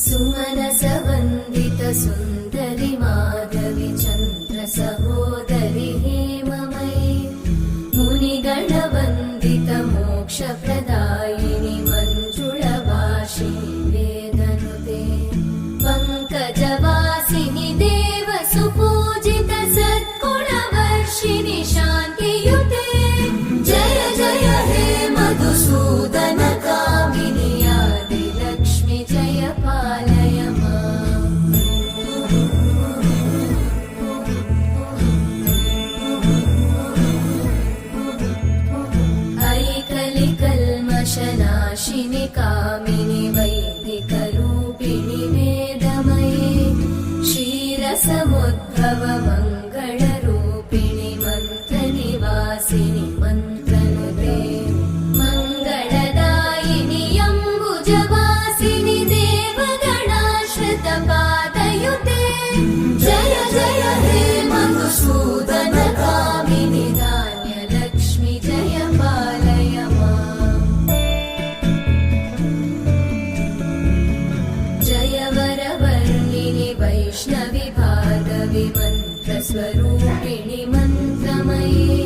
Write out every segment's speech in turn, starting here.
सुमनसवन्दित सुन्दरि माधवि चन्द्र सहोदरि हेममयि मुनिगणवन्दित मोक्षप्रदायिनि मञ्जुळभाषिणि वेदनुते पङ्कजवासिनि देवसुपूजित सद्गुणवर्षिणि शान्तियुते जय जय हे मधुसूदन कामिनि आदिलक्ष्मि जय पालय माम्। ऐकलिकल्मषनाशिनि कामिनि वैदिकरूपिणि वेदमये क्षीरसमुद्भव मङ्गलरूपिणि मन्त्रनिवासिनि मन्त्रनुते मङ्गलदायिनि अम्बुजवासिनि देवगणाश्रितपादयुते जय जय हे मधुसूदन कामिनि धान्यलक्ष्मि जय पालय माम्। जय वरवर्णिनि वैष्णवि भार्गवि मन्त्रस्वरूपिणि मन्त्रमये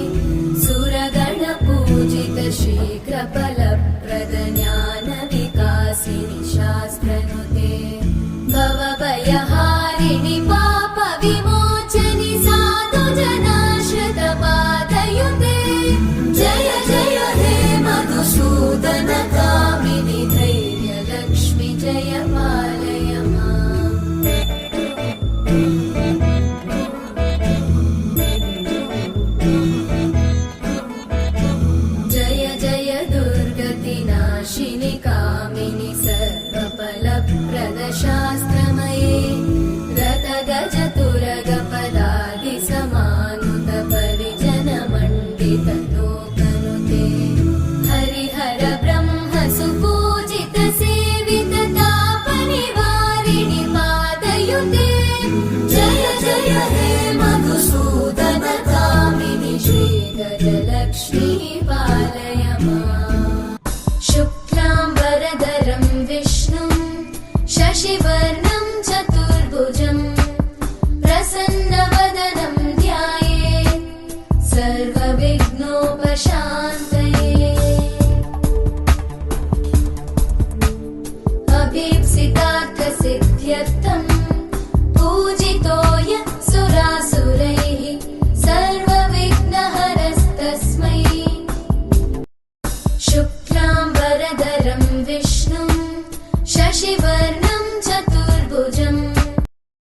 सुरगणपूजित शीघ्रफलप्रद ज्ञानविकासिनि शास्त्रनुते भवभयहारिणि पापविमोचनि साधुजनाश्रितपादयुते जय जय हे मधुसूदन कामिनि धैर्यलक्ष्मि जय पालय माम्। जय जय दुर्गतिनाशिनि कामिनि सर्वफलप्रद शास्त्रमये रतगजतुरगपदादिसमानुत परिजनमण्डित लोकनुते हरिहर ब्रह्म सुपूजित सेवित तापनिवारिणि पादयुते जय जय हे मधुसूदन कामिनि श्रीगजलक्ष्मी पालय माम्। शुक्लाम्बरधरं विष्णुं शशिवर्णं चतुर्भुजं प्रसन्नवदनं ध्यायेत् सर्वविघ्नोपशान्तये अभीप्सितार्थसिद्ध्यर्थं पूजितो यः सुरासुरैः सर्वविघ्नहरस्तस्मै शुक्लाम्बरधरं विष्णुं शशिवर्णं